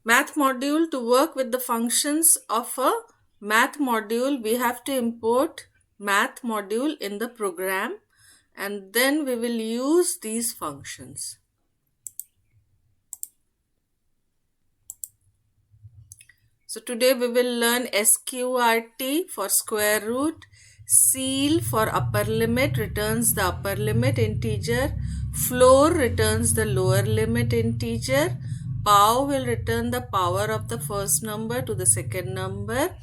Math module, to work with the functions of a math module, we have to import math module in the program, and then we will use these functions. So today we will learn sqrt for square root, ceil for upper limit, returns the upper limit integer, floor returns the lower limit integer, pow will return the power of the first number to the second number,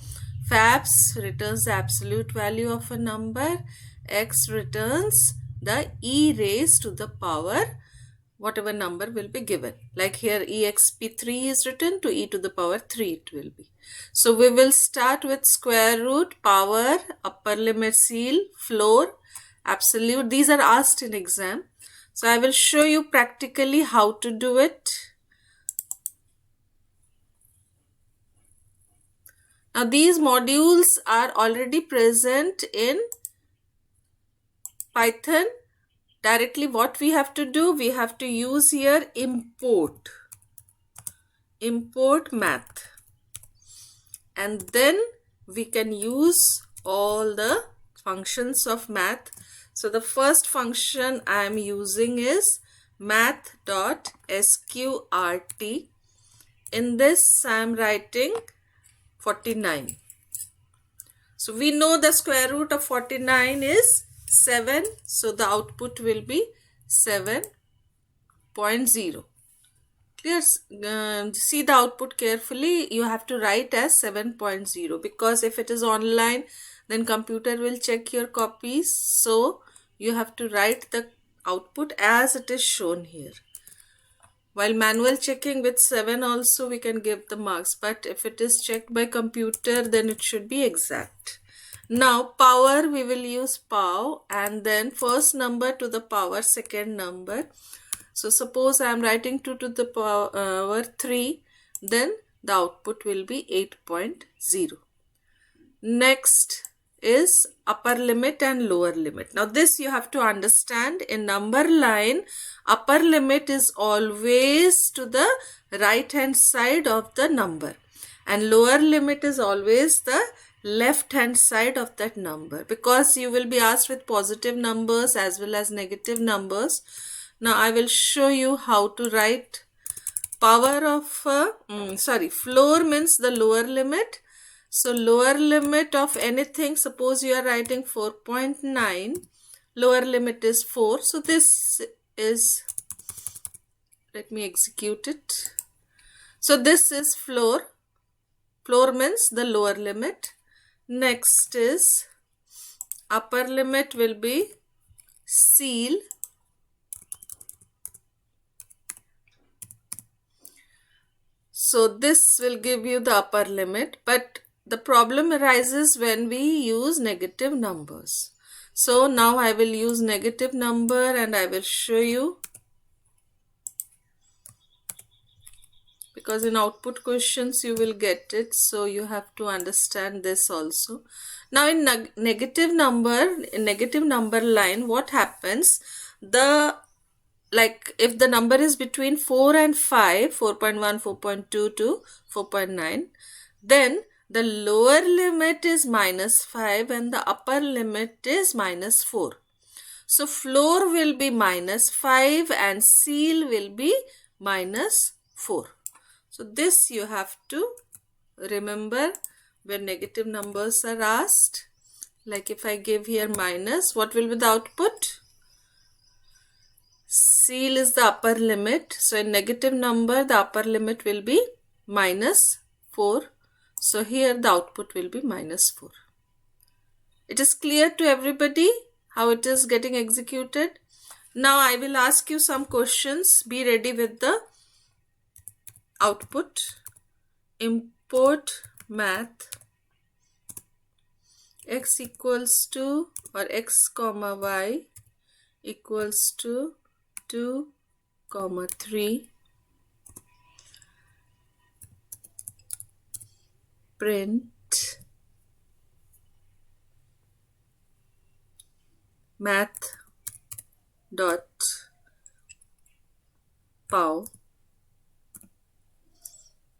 fabs returns the absolute value of a number, x returns the e raised to the power whatever number will be given. Like here exp3 is written, to e to the power 3 it will be. So we will start with square root, power, upper limit, ceil, floor, absolute. These are asked in exam. So I will show you practically how to do it. Now these modules are already present in Python. Directly what we have to do, we have to use here import math, and then we can use all the functions of math. So the first function I am using is math.sqrt. In this I am writing 49. So we know the square root of 49 is 7. So the output will be 7.0. Clear? See the output carefully. You have to write as 7.0, because if it is online, then computer will check your copies. So you have to write the output as it is shown here. While manual checking with 7 also we can give the marks, but if it is checked by computer, then it should be exact. Now power, we will use pow, and then first number to the power second number. So suppose I am writing 2 to the power 3, then the output will be 8.0. Next is upper limit and lower limit. Now this you have to understand, in number line, upper limit is always to the right hand side of the number, and lower limit is always the left hand side of that number, because you will be asked with positive numbers as well as negative numbers. Now I will show you how to write power of floor means the lower limit. So lower limit of anything, suppose you are writing 4.9, lower limit is 4. So this is, let me execute it. So this is floor. Floor means the lower limit. Next is upper limit will be ceil. So this will give you the upper limit, but the problem arises when we use negative numbers. So now I will use negative number and I will show you, because in output questions you will get it, so you have to understand this also. Now in negative number line, what happens, like if the number is between 4 and 5, 4.1, 4.2 to 4.9, then the lower limit is -5 and the upper limit is -4. So floor will be -5 and ceil will be -4. So this you have to remember when negative numbers are asked. Like if I give here minus, what will be the output? Ceil is the upper limit. So in negative number, the upper limit will be -4. So here the output will be -4. It is clear to everybody how it is getting executed. Now I will ask you some questions. Be ready with the output. Import math x equals to, or x comma y equals to 2, 3, print math dot pow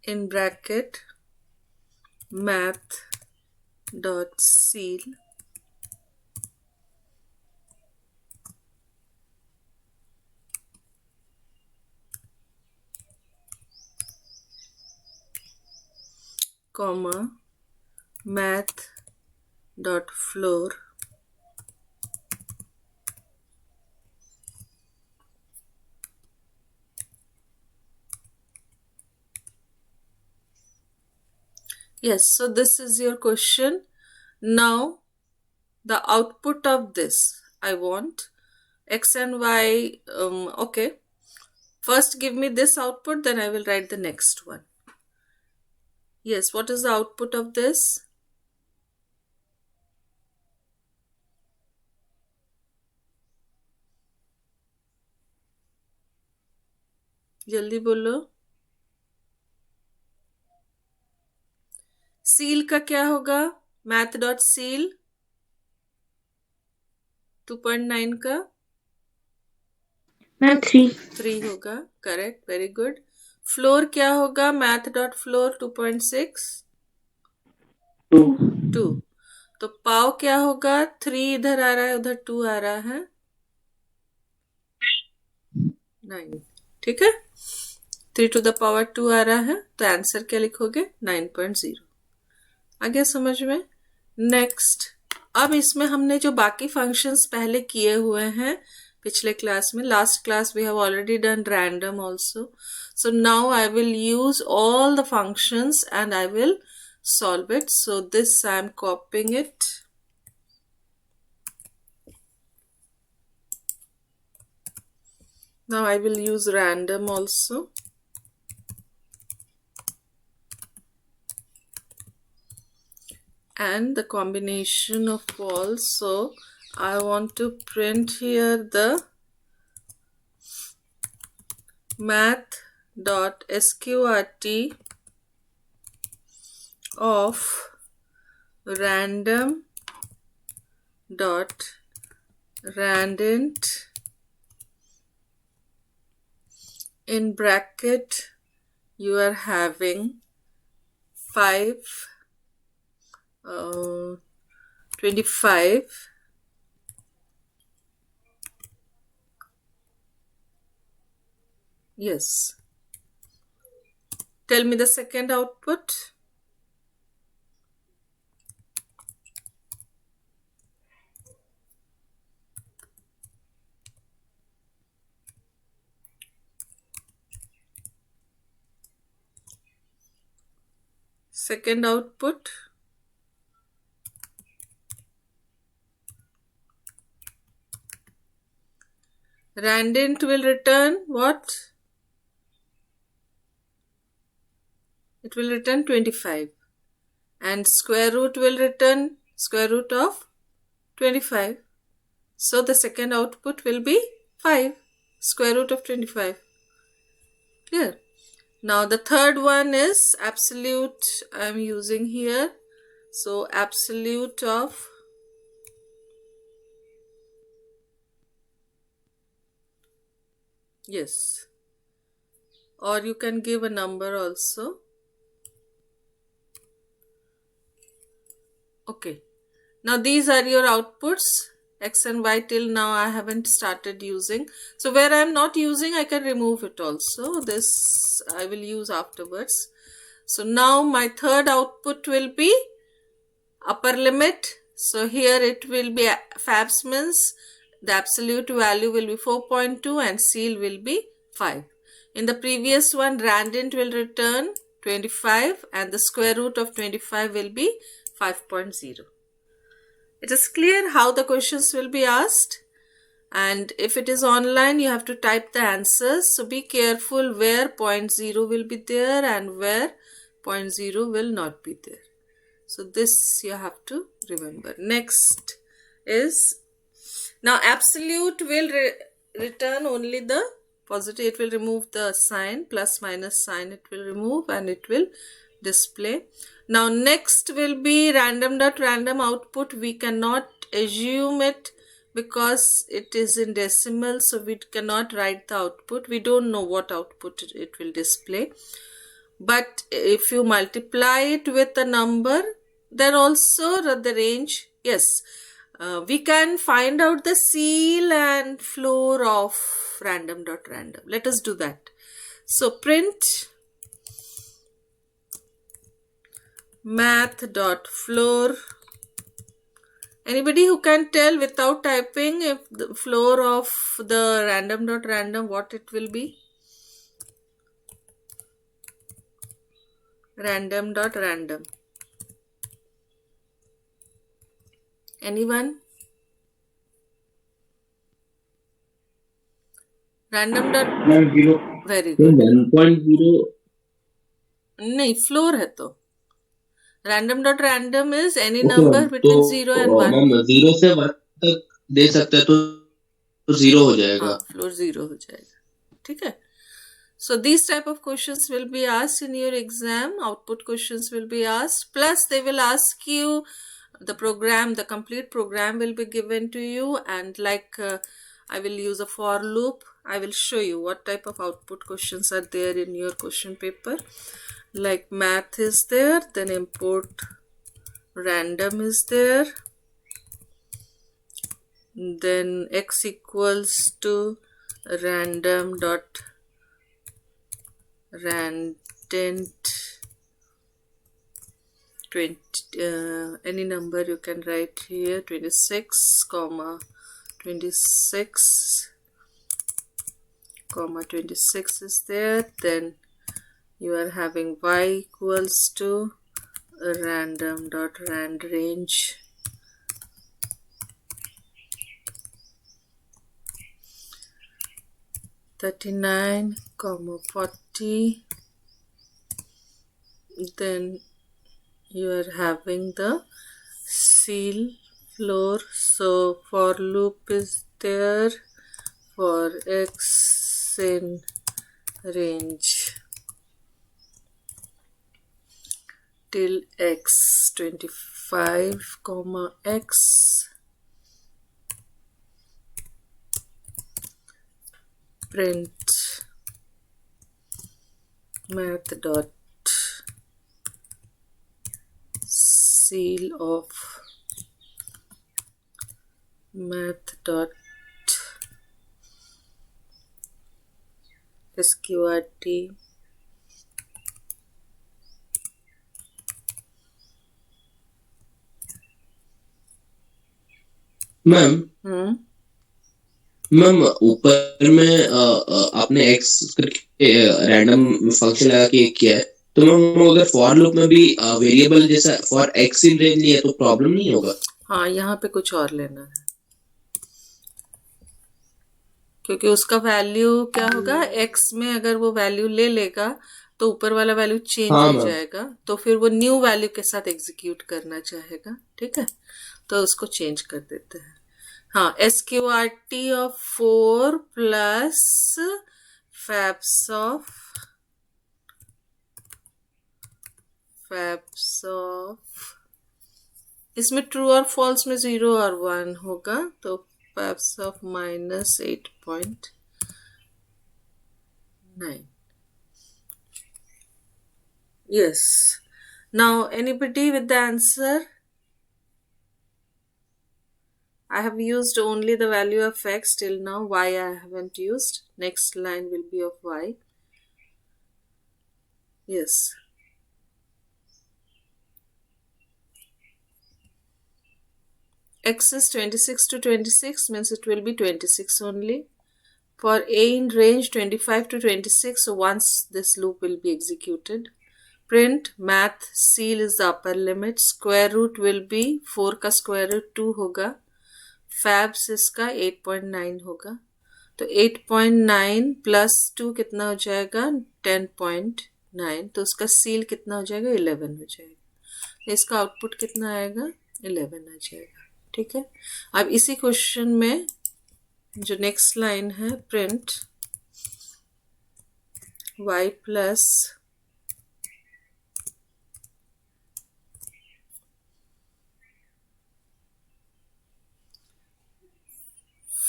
in bracket math dot ceil comma math dot floor Yes, so this is your question. Now the output of this I want x and y. Okay, first give me this output, then I will write the next one. Yes, what is the output of this? जल्दी बोलो. Seal का क्या होगा? Math dot seal 2.9 का math 3 होगा. Correct, very good. Floor क्या होगा? Math dot floor 2.6 2. तो पाव क्या होगा? 3 इधर आ रहा है, उधर 2 आ रहा है, 9. ठीक है, 3 to the power 2 आ रहा है, तो आंसर क्या लिखोगे? 9.0. आ गया समझ में? नेक्स्ट, अब इसमें हमने जो बाकी फंक्शंस पहले किए हुए हैं पिछले क्लास में, last class we have already done random also. So now I will use all the functions and I will solve it. So this I am copying it. Now I will use random also. And the combination of all. So I want to print here the math dot sqrt of random dot randint in bracket you are having 25. Yes. Tell me the second output. Second output. Randint will return what? It will return 25. And square root will return square root of 25. So the second output will be 5. Square root of 25. Clear? Now the third one is absolute. I am using here. So absolute of yes. Or you can give a number also. Okay. Now these are your outputs. X and Y till now I haven't started using. So where I am not using, I can remove it also. This I will use afterwards. So now my third output will be upper limit. So here it will be fabs means the absolute value will be 4.2 and ceil will be 5. In the previous one, randint will return 25 and the square root of 25 will be 5.0. It is clear how the questions will be asked, and if it is online you have to type the answers. So be careful where 0.0 will be there and where 0.0 will not be there. So this you have to remember. Next is, now absolute will return only the positive. It will remove the sign, plus minus sign it will remove and it will display. Now next will be random dot random output. We cannot assume it because it is in decimal, so we cannot write the output. We don't know what output it will display. but if you multiply it with a number, then also the range, yes, we can find out the ceil and floor of random.random. Let us do that. So print math.floor. Anybody who can tell without typing if the floor of the random.random what it will be? Random.random. Anyone? Random dot 0. very good. 1.0. नहीं floor है तो random.random is any okay number ma'am, तो between 0 and 1. Ma'am 0 से 1 तक दे सकते हैं तो 0 हो जाएगा. हाँ फ्लोर 0 हो जाएगा. ठीक है. So these type of questions will be asked in your exam. Output questions will be asked. Plus they will ask you the program, the complete program will be given to you, and like I will use a for loop. I will show you what type of output questions are there in your question paper. Like math is there, then import random is there, then x equals to random dot randent 20 any number you can write here, 26 comma 26 comma 26 is there. Then you are having y equals to random dot rand range 39 comma 40. Then you are having the ceil floor. So for loop is there for x in range till x 25 comma x. Print math dot ceil of math dot sqrt ma'am ma'am ऊपर में आपने x करके random function लगा के किया है, तो ma'am अगर फॉर लूप में भी वेरिएबल जैसा फॉर x इन रेंज लिया तो प्रॉब्लम नहीं होगा? हाँ यहाँ पे कुछ और लेना है, क्योंकि उसका वैल्यू क्या होगा, x में अगर वो वैल्यू ले लेगा तो ऊपर वाला वैल्यू चेंज हाँ हो मैम. जाएगा, तो फिर वो न्यू वैल्यू के साथ एग्जीक्यूट करना चाहेगा. ठीक है, तो उसको चेंज कर देते हैं. हाँ, sqrt of 4 plus fabs of इसमें ट्रू और फॉल्स में 0 और 1 होगा, तो fabs of minus 8.9. Yes. Now anybody with the answer? I have used only the value of x till now. Y I haven't used. Next line will be of y. Yes. X is 26 to 26 means it will be 26 only. For a in range 25 to 26, so once this loop will be executed. Print math ceil is the upper limit. Square root will be 4 का square root 2 होगा. Fabs इसका 8.9 होगा, तो 8.9 plus 2 कितना हो जाएगा, 10.9. तो उसका सील कितना हो जाएगा, 11 हो जाएगा. इसका आउटपुट कितना आएगा, 11 आ जाएगा. ठीक है. अब इसी क्वेश्चन में जो नेक्स्ट लाइन है, प्रिंट y प्लस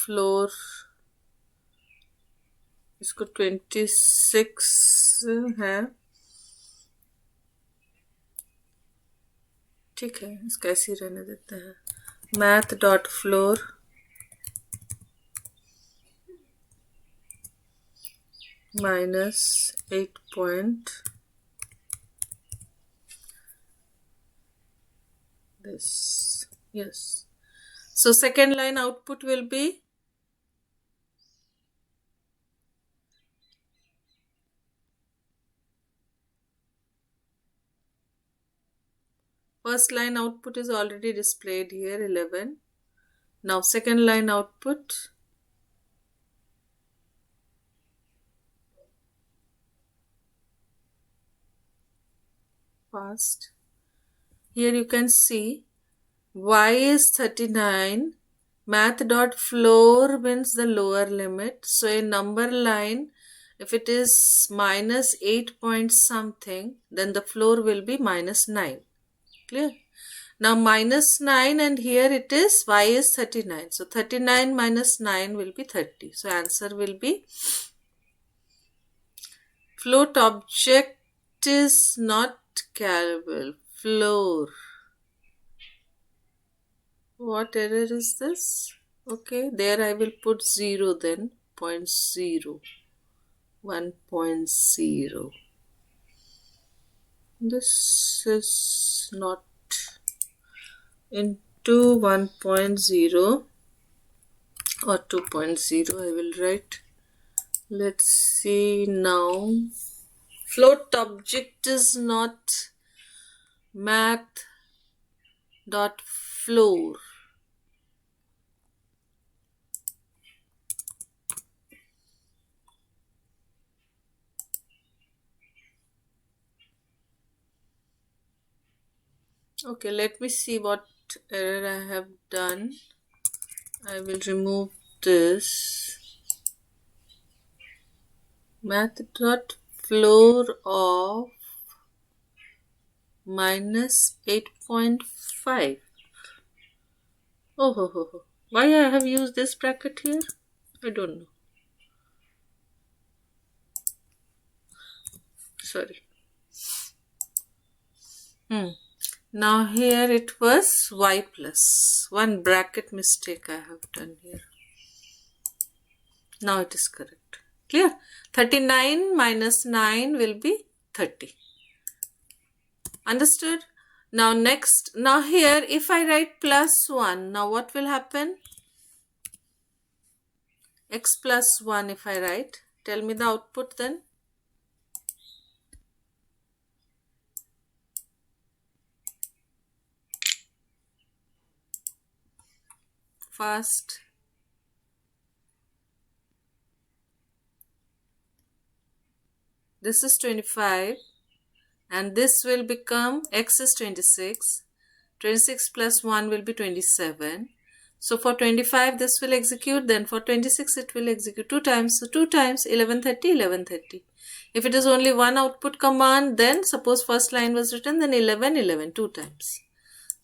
फ्लोर, इसको 26 है, ठीक है, इसका ऐसे ही रहने देते हैं. math dot floor minus 8 point this. Yes. So second line output will be first line output is already displayed here, 11. Now second line output, fast. Here you can see y is 39. Math dot floor means the lower limit. So a number line, if it is minus 8 point something, then the floor will be minus 9. Clear? Now minus 9 and here it is y is 39. So 39 minus 9 will be 30. So answer will be float object is not callable. Floor. What error is this? Okay, there I will put 0 then. 0.0. 1.0. This is not into 1.0 or 2.0 I will write. Let's see now. Float object is not math dot floor. Okay, let me see what error I have done. I will remove this. Math dot floor of minus 8.5. Oh ho ho ho. Why I have used this bracket here? I don't know. Sorry. Now here it was y plus. One bracket mistake I have done here. Now it is correct. Clear? 39 minus 9 will be 30. Understood? Now next, now here if I write plus 1, now what will happen? X plus 1 if I write. Tell me the output then. Fast. This is 25 and this will become x is 26. 26 plus 1 will be 27. So for 25 this will execute, then for 26 it will execute 2 times. So 2 times 1130, 1130. If it is only one output command, then suppose first line was written, then 11, 11, 2 times.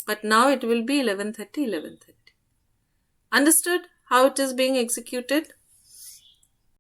But now it will be 1130, 1130. Understood how it is being executed?